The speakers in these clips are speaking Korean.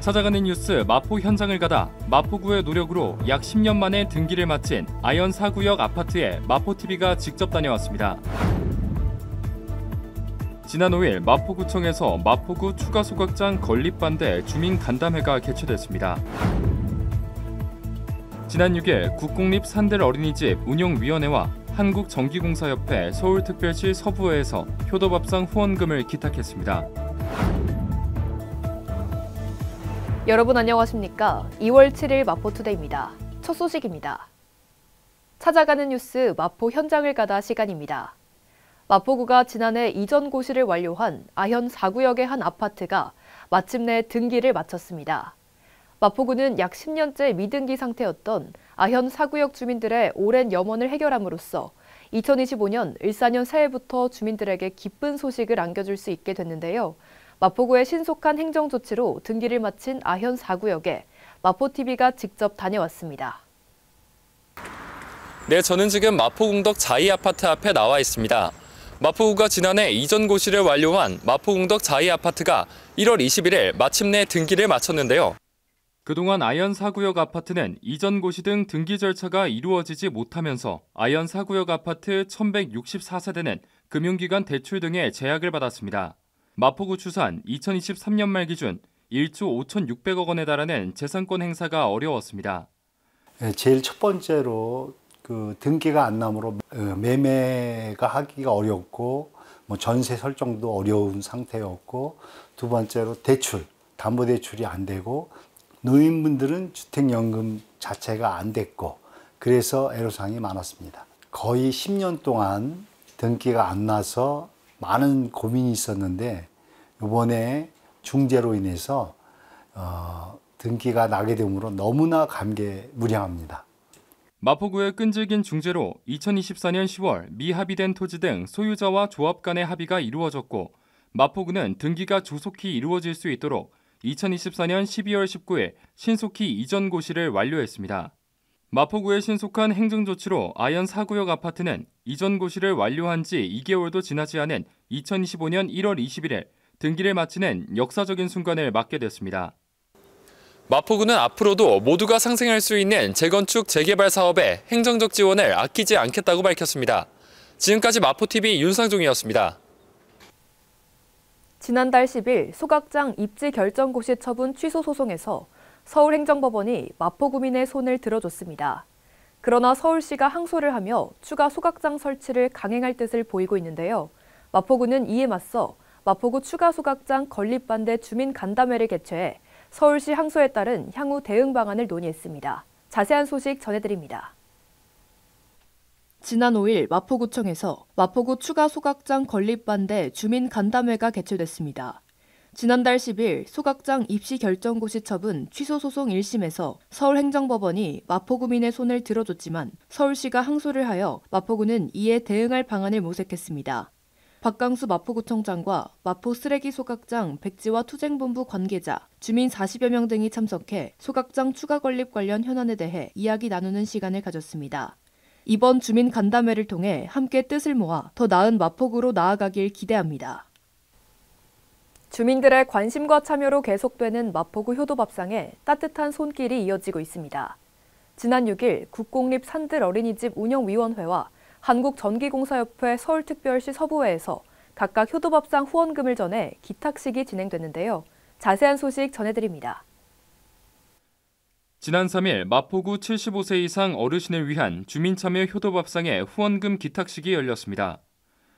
찾아가는 뉴스 마포 현장을 가다 마포구의 노력으로 약 10년 만에 등기를 마친 아현 4구역 아파트에 마포TV가 직접 다녀왔습니다. 지난 5일 마포구청에서 마포구 추가 소각장 건립 반대 주민 간담회가 개최됐습니다. 지난 6일 국공립 산들 어린이집 운영위원회와 한국전기공사협회 서울특별시 서부회에서 효도밥상 후원금을 기탁했습니다. 여러분 안녕하십니까? 2월 7일 마포투데이입니다. 첫 소식입니다. 찾아가는 뉴스 마포 현장을 가다 시간입니다. 마포구가 지난해 이전 고시를 완료한 아현 4구역의 한 아파트가 마침내 등기를 마쳤습니다. 마포구는 약 10년째 미등기 상태였던 아현 4구역 주민들의 오랜 염원을 해결함으로써 2025년 을사년 새해부터 주민들에게 기쁜 소식을 안겨줄 수 있게 됐는데요. 마포구의 신속한 행정 조치로 등기를 마친 아현 4구역에 마포TV가 직접 다녀왔습니다. 네, 저는 지금 마포공덕 자이아파트 앞에 나와 있습니다. 마포구가 지난해 이전 고시를 완료한 마포공덕 자이아파트가 1월 21일 마침내 등기를 마쳤는데요. 그동안 아현 4구역 아파트는 이전 고시 등 등기 절차가 이루어지지 못하면서 아현 4구역 아파트 1164세대는 금융기관 대출 등의 제약을 받았습니다. 마포구 추산 2023년 말 기준 1조 5,600억 원에 달하는 재산권 행사가 어려웠습니다. 제일 첫 번째로 등기가 안 나므로 매매가 하기가 어렵고 전세 설정도 어려운 상태였고, 두 번째로 담보대출이 안 되고, 노인분들은 주택연금 자체가 안 됐고, 그래서 애로사항이 많았습니다. 거의 10년 동안 등기가 안 나서 많은 고민이 있었는데, 이번에 중재로 인해서 등기가 나게 되므로 너무나 감개무량합니다. 마포구의 끈질긴 중재로 2024년 10월 미합의된 토지 등 소유자와 조합 간의 합의가 이루어졌고, 마포구는 등기가 조속히 이루어질 수 있도록 2024년 12월 19일 신속히 이전 고시를 완료했습니다. 마포구의 신속한 행정조치로 아현 4구역 아파트는 이전 고시를 완료한 지 2개월도 지나지 않은 2025년 1월 21일 등기를 마치는 역사적인 순간을 맞게 됐습니다. 마포구는 앞으로도 모두가 상생할 수 있는 재건축, 재개발 사업에 행정적 지원을 아끼지 않겠다고 밝혔습니다. 지금까지 마포TV 윤상종이었습니다. 지난달 10일 소각장 입지 결정 고시 처분 취소 소송에서 서울행정법원이 마포구민의 손을 들어줬습니다. 그러나 서울시가 항소를 하며 추가 소각장 설치를 강행할 뜻을 보이고 있는데요. 마포구는 이에 맞서 마포구 추가 소각장 건립 반대 주민 간담회를 개최해 서울시 항소에 따른 향후 대응 방안을 논의했습니다. 자세한 소식 전해드립니다. 지난 5일 마포구청에서 마포구 추가 소각장 건립 반대 주민 간담회가 개최됐습니다. 지난달 10일 소각장 입시 결정 고시 처분 취소 소송 1심에서 서울행정법원이 마포구민의 손을 들어줬지만 서울시가 항소를 하여 마포구는 이에 대응할 방안을 모색했습니다. 박강수 마포구청장과 마포 쓰레기 소각장 백지화 투쟁본부 관계자, 주민 40여 명 등이 참석해 소각장 추가 건립 관련 현안에 대해 이야기 나누는 시간을 가졌습니다. 이번 주민 간담회를 통해 함께 뜻을 모아 더 나은 마포구로 나아가길 기대합니다. 주민들의 관심과 참여로 계속되는 마포구 효도밥상에 따뜻한 손길이 이어지고 있습니다. 지난 6일 국공립 산들 어린이집 운영위원회와 한국전기공사협회 서울특별시 서부회에서 각각 효도밥상 후원금을 전해 기탁식이 진행됐는데요. 자세한 소식 전해드립니다. 지난 3일 마포구 75세 이상 어르신을 위한 주민참여 효도밥상의 후원금 기탁식이 열렸습니다.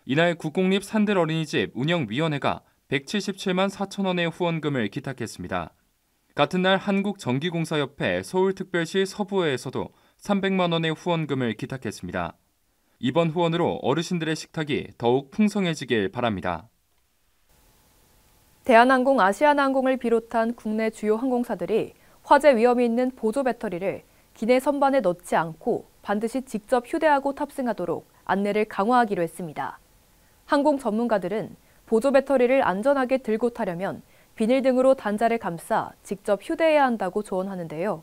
이날 국공립 산들 어린이집 운영위원회가 177만 4천 원의 후원금을 기탁했습니다. 같은 날 한국전기공사협회 서울특별시 서부회에서도 300만 원의 후원금을 기탁했습니다. 이번 후원으로 어르신들의 식탁이 더욱 풍성해지길 바랍니다. 대한항공, 아시아나항공을 비롯한 국내 주요 항공사들이 화재 위험이 있는 보조 배터리를 기내 선반에 넣지 않고 반드시 직접 휴대하고 탑승하도록 안내를 강화하기로 했습니다. 항공 전문가들은 보조 배터리를 안전하게 들고 타려면 비닐 등으로 단자를 감싸 직접 휴대해야 한다고 조언하는데요.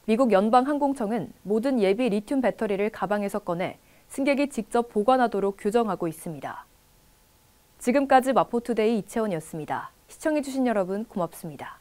미국 연방항공청은 모든 예비 리튬 배터리를 가방에서 꺼내 승객이 직접 보관하도록 규정하고 있습니다. 지금까지 마포투데이 이채원이었습니다. 시청해주신 여러분 고맙습니다.